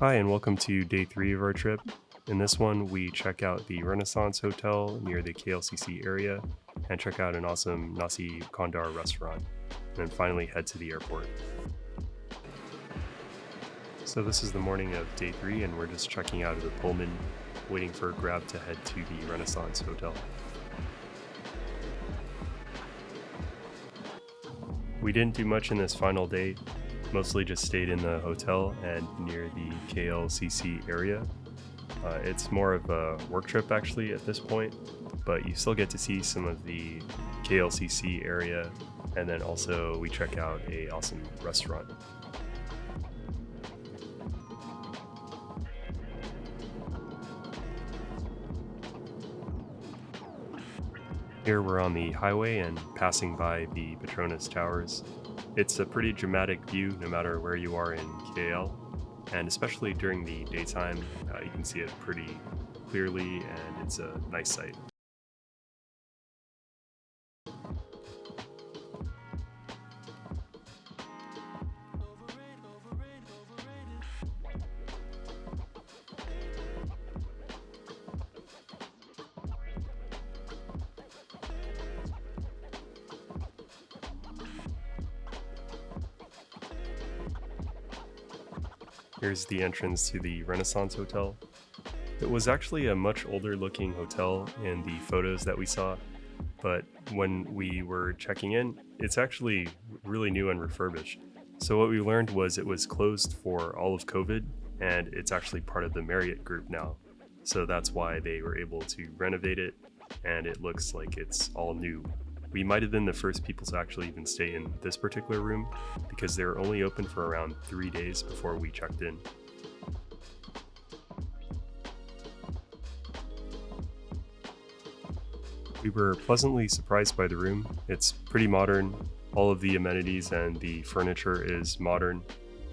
Hi, and welcome to day 3 of our trip. In this one, we check out the Renaissance Hotel near the KLCC area and check out an awesome Nasi Kandar restaurant, and then finally head to the airport. So, this is the morning of day 3, and we're just checking out of the Pullman, waiting for a grab to head to the Renaissance Hotel. We didn't do much in this final day, mostly just stayed in the hotel and near the KLCC area. It's more of a work trip actually at this point, but you still get to see some of the KLCC area, and then also we check out a awesome restaurant. Here we're on the highway and passing by the Petronas Towers. It's a pretty dramatic view no matter where you are in KL, and especially during the daytime, you can see it pretty clearly and it's a nice sight. Here's the entrance to the Renaissance Hotel. It was actually a much older looking hotel in the photos that we saw, but when we were checking in, it's actually really new and refurbished. So what we learned was it was closed for all of COVID, and it's actually part of the Marriott group now. So that's why they were able to renovate it, and it looks like it's all new. We might have been the first people to actually even stay in this particular room because they were only open for around 3 days before we checked in. We were pleasantly surprised by the room. It's pretty modern. All of the amenities and the furniture is modern,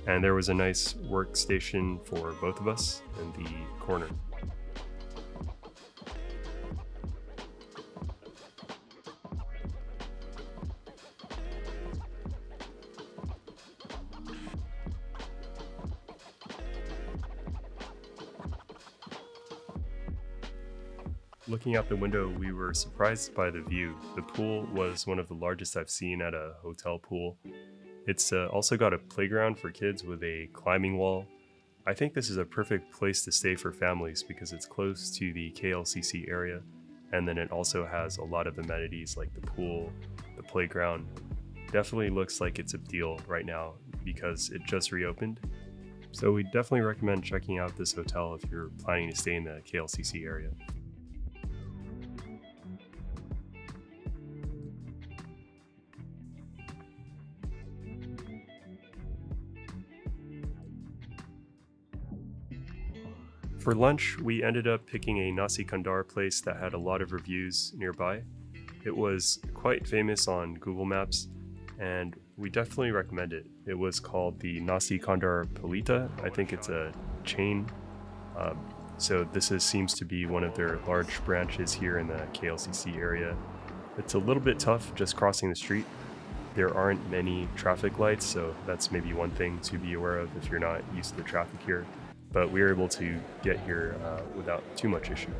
and there was a nice workstation for both of us in the corner. Looking out the window, we were surprised by the view. The pool was one of the largest I've seen at a hotel pool. It's also got a playground for kids with a climbing wall. I think this is a perfect place to stay for families because it's close to the KLCC area, and then it also has a lot of amenities like the pool, the playground. Definitely looks like it's a deal right now because it just reopened. So we definitely recommend checking out this hotel if you're planning to stay in the KLCC area. For lunch, we ended up picking a Nasi Kandar place that had a lot of reviews nearby. It was quite famous on Google Maps, and we definitely recommend it. It was called the Nasi Kandar Pelita. I think it's a chain. So seems to be one of their large branches here in the KLCC area. It's a little bit tough just crossing the street. There aren't many traffic lights, so that's maybe one thing to be aware of if you're not used to the traffic here. But we were able to get here without too much issue.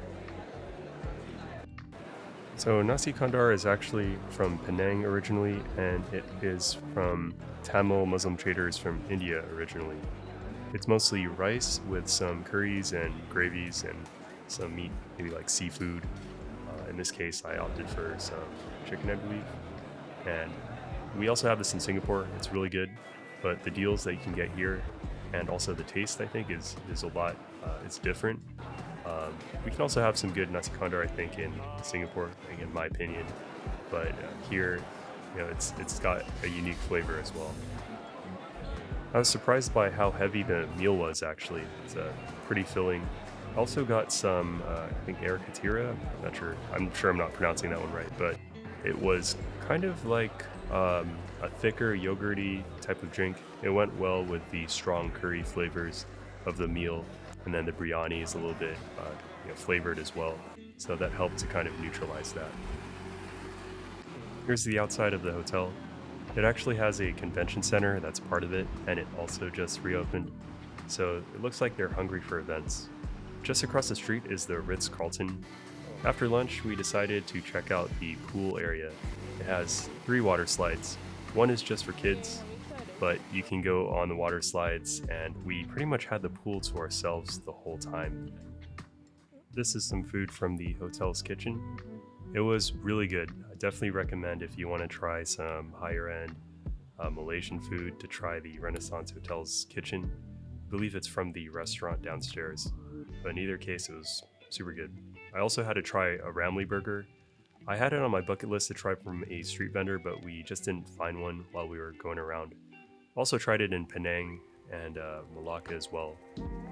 So Nasi Kandar is actually from Penang originally, and it is from Tamil Muslim traders from India originally. It's mostly rice with some curries and gravies and some meat, maybe like seafood. In this case, I opted for some chicken, I believe. And we also have this in Singapore. It's really good, but the deals that you can get here and also the taste, I think, is a lot. It's different. We can also have some good nasi kandar, I think, in Singapore, in my opinion. But here, it's got a unique flavor as well. I was surprised by how heavy the meal was. Actually, it's pretty filling. Also got some, I think, air katira. I'm sure I'm not pronouncing that one right, but it was kind of like a thicker yogurty type of drink. It went well with the strong curry flavors of the meal, and then the biryani is a little bit flavored as well, so that helped to kind of neutralize that. Here's the outside of the hotel. It actually has a convention center that's part of it, and it also just reopened. so it looks like they're hungry for events. Just across the street is the Ritz-Carlton. After lunch, we decided to check out the pool area. It has 3 water slides. One is just for kids, but you can go on the water slides, and we pretty much had the pool to ourselves the whole time. This is some food from the hotel's kitchen. It was really good. I definitely recommend if you want to try some higher end Malaysian food to try the Renaissance Hotel's kitchen. I believe it's from the restaurant downstairs, but in either case it was super good. I also had to try a Ramly burger. I had it on my bucket list to try from a street vendor, but we just didn't find one while we were going around. Also tried it in Penang and Malacca as well,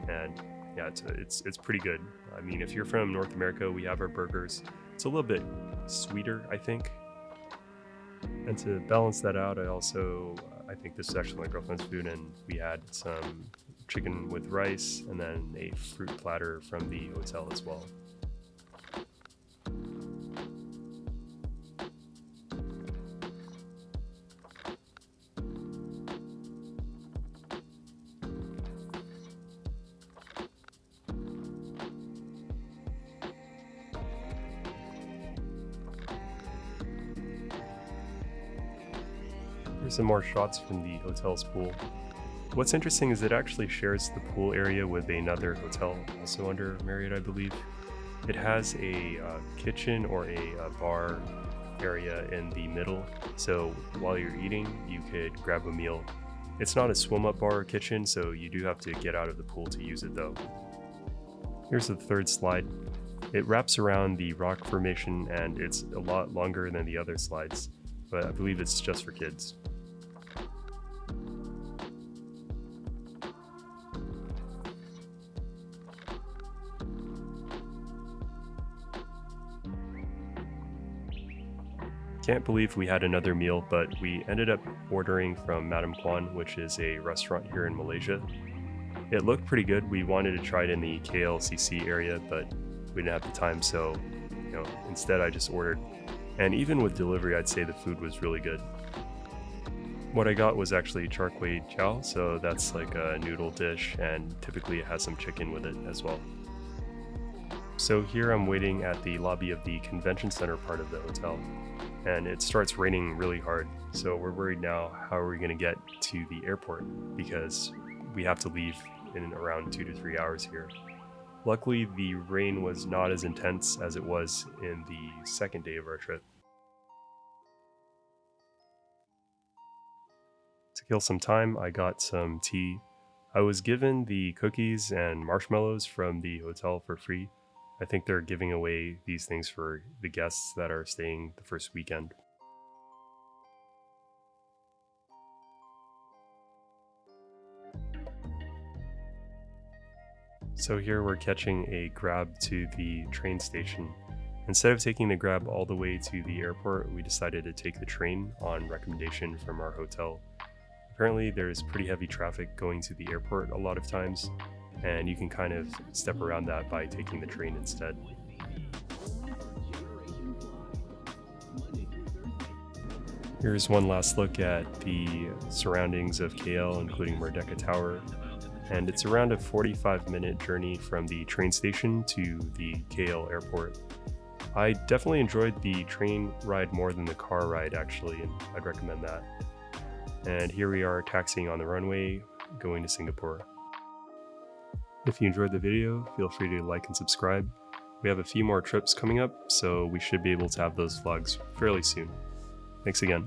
and yeah, it's pretty good. I mean, if you're from North America, we have our burgers. It's a little bit sweeter, I think. And to balance that out, I think this is actually my girlfriend's food, and we had some chicken with rice and then a fruit platter from the hotel as well. Here's some more shots from the hotel's pool. What's interesting is it actually shares the pool area with another hotel, also under Marriott, I believe. It has a kitchen or a bar area in the middle, so while you're eating, you could grab a meal. It's not a swim-up bar or kitchen, so you do have to get out of the pool to use it though. Here's the third slide. It wraps around the rock formation, and it's a lot longer than the other slides, but I believe it's just for kids. Can't believe we had another meal, but we ended up ordering from Madam Kwan, which is a restaurant here in Malaysia. It looked pretty good. We wanted to try it in the KLCC area, but we didn't have the time, so instead I just ordered. And even with delivery, I'd say the food was really good. What I got was actually char kway teow, so that's like a noodle dish, and typically it has some chicken with it as well. So here I'm waiting at the lobby of the convention center part of the hotel, and it starts raining really hard, so we're worried now how are we going to get to the airport, because we have to leave in around 2 to 3 hours here. Luckily, the rain was not as intense as it was in the second day of our trip. To kill some time, I got some tea. I was given the cookies and marshmallows from the hotel for free. I think they're giving away these things for the guests that are staying the first weekend. So here we're catching a Grab to the train station. Instead of taking the Grab all the way to the airport, we decided to take the train on recommendation from our hotel. Apparently there's pretty heavy traffic going to the airport a lot of times, and you can kind of step around that by taking the train instead. Here's one last look at the surroundings of KL, including Merdeka Tower, and it's around a 45-minute journey from the train station to the KL airport. I definitely enjoyed the train ride more than the car ride actually, and I'd recommend that. And here we are taxiing on the runway, going to Singapore. If you enjoyed the video, feel free to like and subscribe. We have a few more trips coming up, so we should be able to have those vlogs fairly soon. Thanks again.